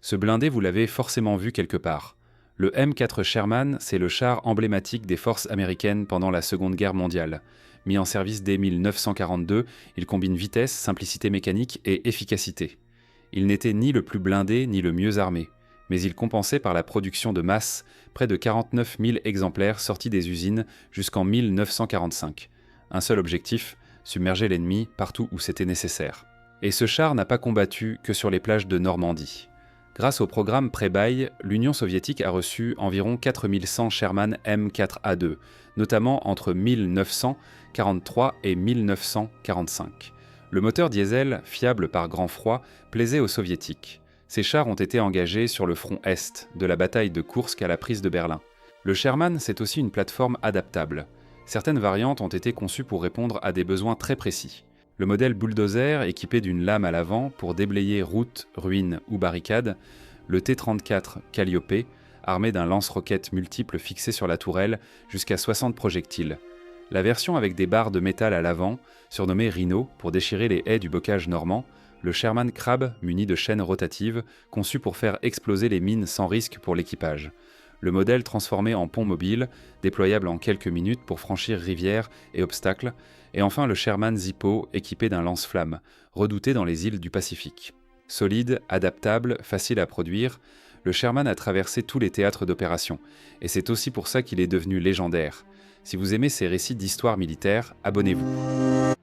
Ce blindé, vous l'avez forcément vu quelque part. Le M4 Sherman, c'est le char emblématique des forces américaines pendant la Seconde Guerre mondiale. Mis en service dès 1942, il combine vitesse, simplicité mécanique et efficacité. Il n'était ni le plus blindé ni le mieux armé, mais il compensait par la production de masse près de 49 000 exemplaires sortis des usines jusqu'en 1945. Un seul objectif, submerger l'ennemi partout où c'était nécessaire. Et ce char n'a pas combattu que sur les plages de Normandie. Grâce au programme Pré-Baille, l'Union soviétique a reçu environ 4100 Sherman M4A2, notamment entre 1943 et 1945. Le moteur diesel, fiable par grand froid, plaisait aux soviétiques. Ces chars ont été engagés sur le front Est, de la bataille de Koursk à la prise de Berlin. Le Sherman, c'est aussi une plateforme adaptable. Certaines variantes ont été conçues pour répondre à des besoins très précis. Le modèle bulldozer, équipé d'une lame à l'avant pour déblayer routes, ruines ou barricades, le T-34 Calliope, armé d'un lance-roquettes multiple fixé sur la tourelle, jusqu'à 60 projectiles. La version avec des barres de métal à l'avant, surnommée Rhino pour déchirer les haies du bocage normand, le Sherman Crab muni de chaînes rotatives, conçu pour faire exploser les mines sans risque pour l'équipage. Le modèle transformé en pont mobile, déployable en quelques minutes pour franchir rivières et obstacles, et enfin le Sherman Zippo équipé d'un lance-flammes, redouté dans les îles du Pacifique. Solide, adaptable, facile à produire, le Sherman a traversé tous les théâtres d'opération, et c'est aussi pour ça qu'il est devenu légendaire. Si vous aimez ces récits d'histoire militaire, abonnez-vous.